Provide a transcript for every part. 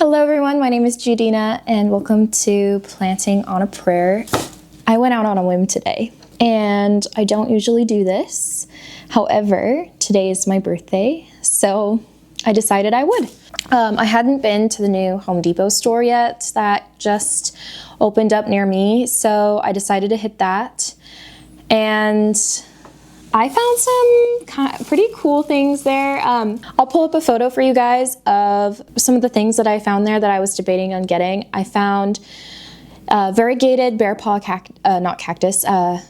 Hello everyone, my name is Judeana and welcome to Planting on a Prayer. I went out on a whim today and I don't usually do this. However, today is my birthday, so I decided I would. I hadn't been to the new Home Depot store yet that just opened up near me, so I decided to hit that. And I found some pretty cool things there. I'll pull up a photo for you guys of some of the things that I found there that I was debating on getting. I found a variegated bear paw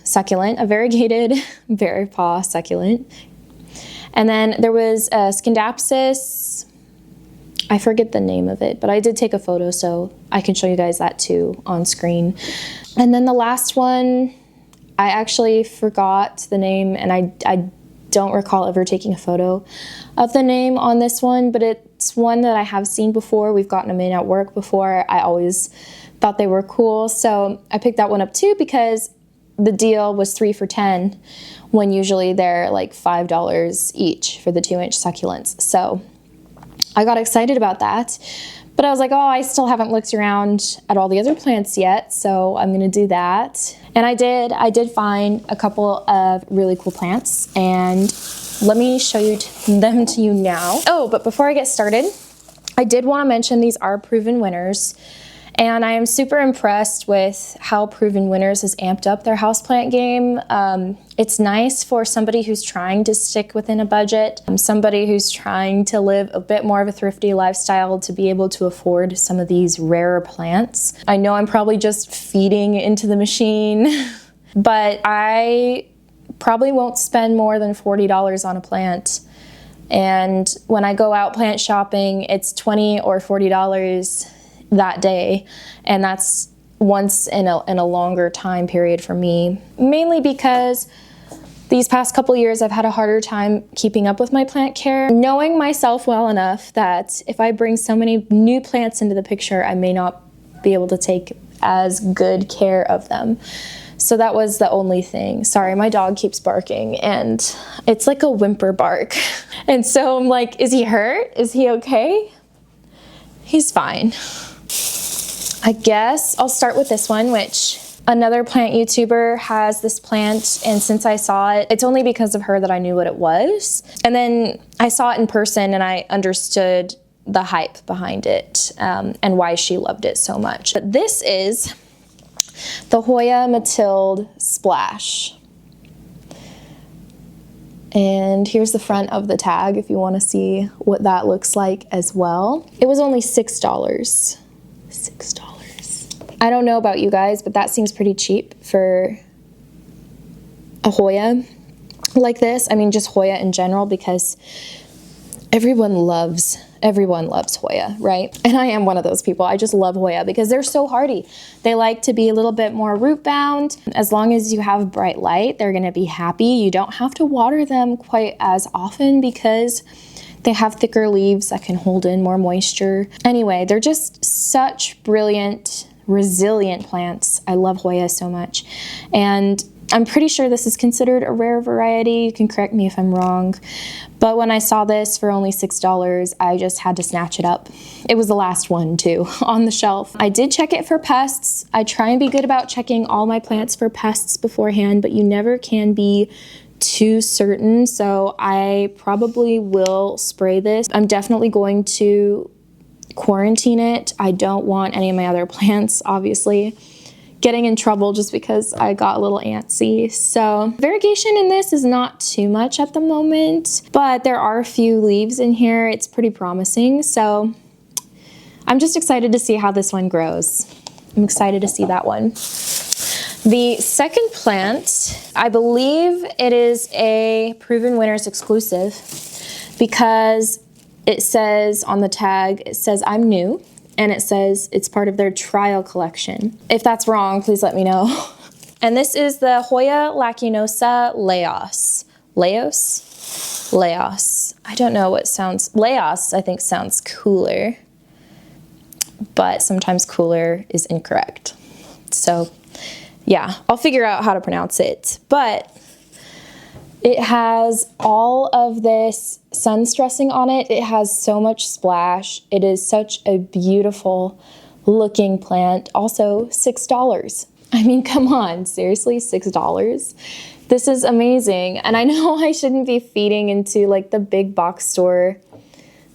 succulent, a variegated bear paw succulent. And then there was a Scindapsus. I forget the name of it, but I did take a photo so I can show you guys that too on screen. And then the last one, I actually forgot the name and I don't recall ever taking a photo of the name on this one, but it's one that I have seen before. We've gotten them in at work before. I always thought they were cool. So I picked that one up too because the deal was 3 for $10 when usually they're like $5 each for the 2-inch succulents. So I got excited about that. But I was like, oh, I still haven't looked around at all the other plants yet, so I'm gonna do that. And I did find a couple of really cool plants, and let me show them to you now. Oh, but before I get started, I did wanna mention these are proven winners, and I am super impressed with how Proven Winners has amped up their houseplant game. It's nice for somebody who's trying to stick within a budget, somebody who's trying to live a bit more of a thrifty lifestyle to be able to afford some of these rarer plants. I know I'm probably just feeding into the machine, but I probably won't spend more than $40 on a plant. And when I go out plant shopping, it's $20 or $40 that day, and that's once in a longer time period for me, mainly because these past couple years I've had a harder time keeping up with my plant care, knowing myself well enough that if I bring so many new plants into the picture, I may not be able to take as good care of them. So that was the only thing. Sorry, my dog keeps barking and it's like a whimper bark. And so I'm like, is he hurt? Is he okay? He's fine. I guess I'll start with this one, which another plant YouTuber has this plant, and since I saw it, it's only because of her that I knew what it was. And then I saw it in person and I understood the hype behind it and why she loved it so much. But this is the Hoya Matilde Splash. And here's the front of the tag if you want to see what that looks like as well. It was only $6. $6. I don't know about you guys, but that seems pretty cheap for a Hoya like this. I mean, just Hoya in general, because everyone loves Hoya, right? And I am one of those people. I just love Hoya because they're so hardy. They like to be a little bit more root bound. As long as you have bright light, they're gonna be happy. You don't have to water them quite as often because they have thicker leaves that can hold in more moisture. Anyway, they're just such brilliant, resilient plants. I love Hoya so much. And I'm pretty sure this is considered a rare variety. You can correct me if I'm wrong. But when I saw this for only $6, I just had to snatch it up. It was the last one too on the shelf. I did check it for pests. I try and be good about checking all my plants for pests beforehand, but you never can be too certain. So I probably will spray this. I'm definitely going to quarantine it. I don't want any of my other plants, obviously, getting in trouble just because I got a little antsy. So variegation in this is not too much at the moment, but there are a few leaves in here. It's pretty promising. So I'm just excited to see how this one grows. I'm excited to see that one. The second plant, I believe it is a Proven Winners exclusive because it says on the tag, it says I'm new, and it says it's part of their trial collection. If that's wrong, please let me know. And this is the Hoya lacinosa Laos. Laos. I don't know what sounds, Laos I think sounds cooler, but sometimes cooler is incorrect. So yeah, I'll figure out how to pronounce it. But It has all of this sun stressing on it. It has so much splash. It is such a beautiful looking plant. Also, $6. I mean, come on, seriously, $6? This is amazing. And I know I shouldn't be feeding into like the big box store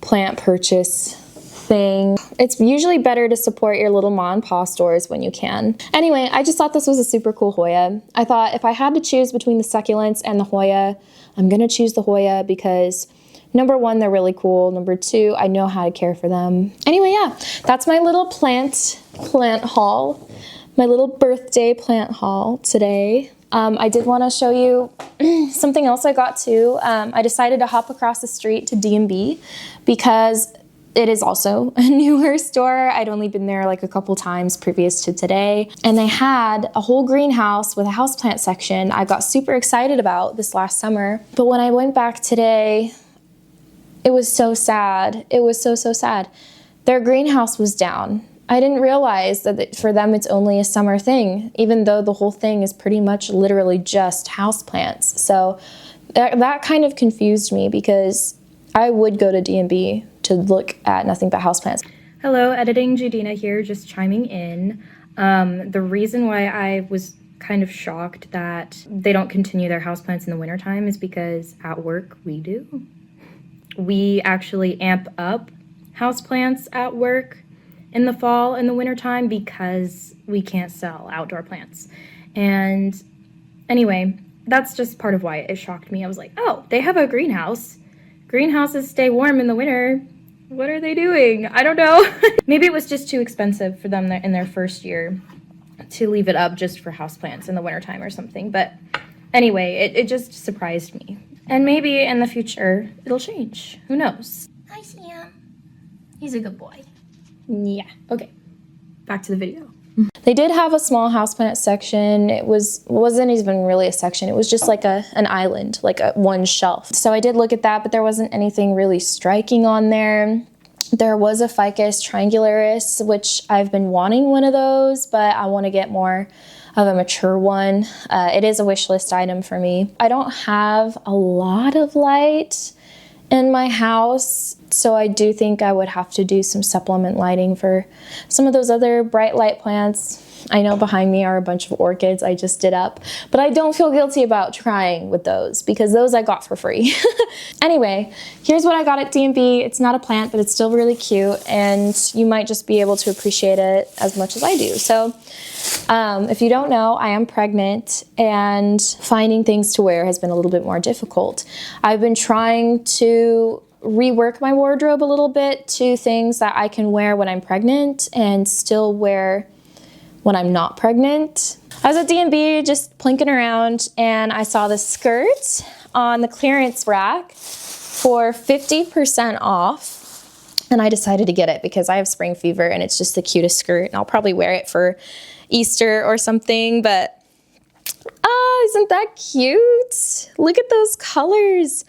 plant purchase thing. It's usually better to support your little mom and pop stores when you can. Anyway, I just thought this was a super cool Hoya. I thought if I had to choose between the succulents and the Hoya, I'm gonna choose the Hoya because number one, they're really cool. Number two, I know how to care for them. Anyway, yeah, that's my little plant haul, my little birthday plant haul today. I did want to show you something else I got too. I decided to hop across the street to D&B because it is also a newer store. I'd only been there like a couple times previous to today. And they had a whole greenhouse with a houseplant section I got super excited about this last summer. But when I went back today, it was so sad. It was so sad. Their greenhouse was down. I didn't realize that for them it's only a summer thing, even though the whole thing is pretty much literally just houseplants. So that kind of confused me because I would go to D&B to look at nothing but houseplants. Hello, editing Judeana here, just chiming in. The reason why I was kind of shocked that they don't continue their houseplants in the wintertime is because at work we do. We actually amp up houseplants at work in the fall and the wintertime because we can't sell outdoor plants. And anyway, that's just part of why it shocked me. I was like, oh, they have a greenhouse. Greenhouses stay warm in the winter. What are they doing? I don't know. Maybe it was just too expensive for them in their first year to leave it up just for houseplants in the wintertime or something. But anyway, it just surprised me. And maybe in the future, it'll change. Who knows? Hi, Sam. He's a good boy. Yeah, okay. Back to the video. They did have a small houseplant section. It wasn't even really a section. It was just like an island, like one shelf. So I did look at that, but there wasn't anything really striking on there. There was a Ficus triangularis, which I've been wanting one of those, but I want to get more of a mature one. It is a wish list item for me. I don't have a lot of light in my house, so I do think I would have to do some supplement lighting for some of those other bright light plants. I know behind me are a bunch of orchids I just did up, but I don't feel guilty about trying with those because those I got for free. Anyway, here's what I got at D&B. It's not a plant, but it's still really cute, and you might just be able to appreciate it as much as I do. So if you don't know, I am pregnant, and finding things to wear has been a little bit more difficult. I've been trying to rework my wardrobe a little bit to things that I can wear when I'm pregnant and still wear when I'm not pregnant. I was at D&B just plinking around, and I saw this skirt on the clearance rack for 50% off, and I decided to get it because I have spring fever and it's just the cutest skirt, and I'll probably wear it for Easter or something, but isn't that cute? Look at those colors.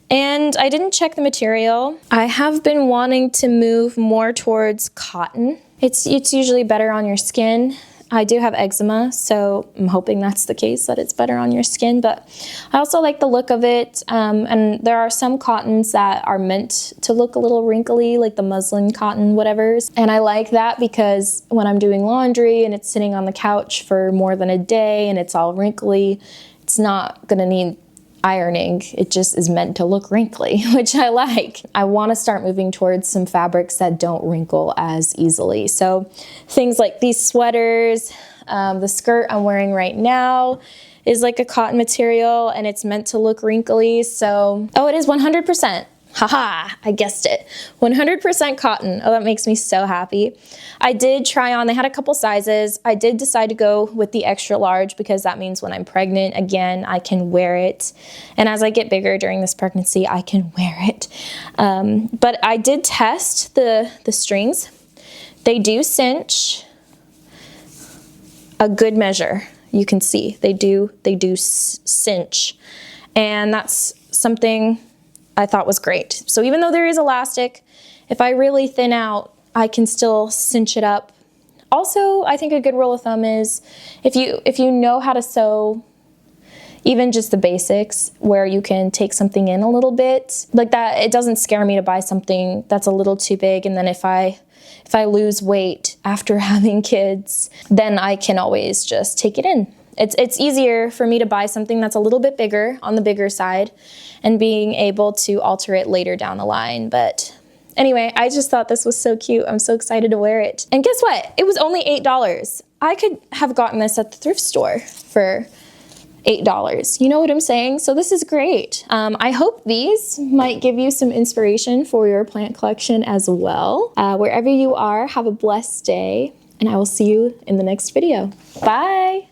And I didn't check the material. I have been wanting to move more towards cotton. It's usually better on your skin. I do have eczema, so I'm hoping that's the case, that it's better on your skin, but I also like the look of it, and there are some cottons that are meant to look a little wrinkly, like the muslin cotton whatevers, and I like that because when I'm doing laundry and it's sitting on the couch for more than a day and it's all wrinkly, it's not gonna need ironing. It just is meant to look wrinkly, which I like. I want to start moving towards some fabrics that don't wrinkle as easily. So things like these sweaters, the skirt I'm wearing right now is like a cotton material and it's meant to look wrinkly. So, oh, it is 100%. Haha, I guessed it. 100% cotton. Oh, that makes me so happy. I did try on, they had a couple sizes. I did decide to go with the extra large because that means when I'm pregnant, again, I can wear it. And as I get bigger during this pregnancy, I can wear it. But I did test the strings. They do cinch a good measure. You can see they do cinch. And that's something I thought was great. So even though there is elastic, if I really thin out, I can still cinch it up. Also, I think a good rule of thumb is if you know how to sew even just the basics where you can take something in a little bit like that. It doesn't scare me to buy something that's a little too big, and then if I lose weight after having kids, then I can always just take it in. It's easier for me to buy something that's a little bit bigger, on the bigger side, and being able to alter it later down the line. But anyway, I just thought this was so cute. I'm so excited to wear it. And guess what? It was only $8. I could have gotten this at the thrift store for $8. You know what I'm saying? So this is great. I hope these might give you some inspiration for your plant collection as well. Wherever you are, have a blessed day, and I will see you in the next video. Bye.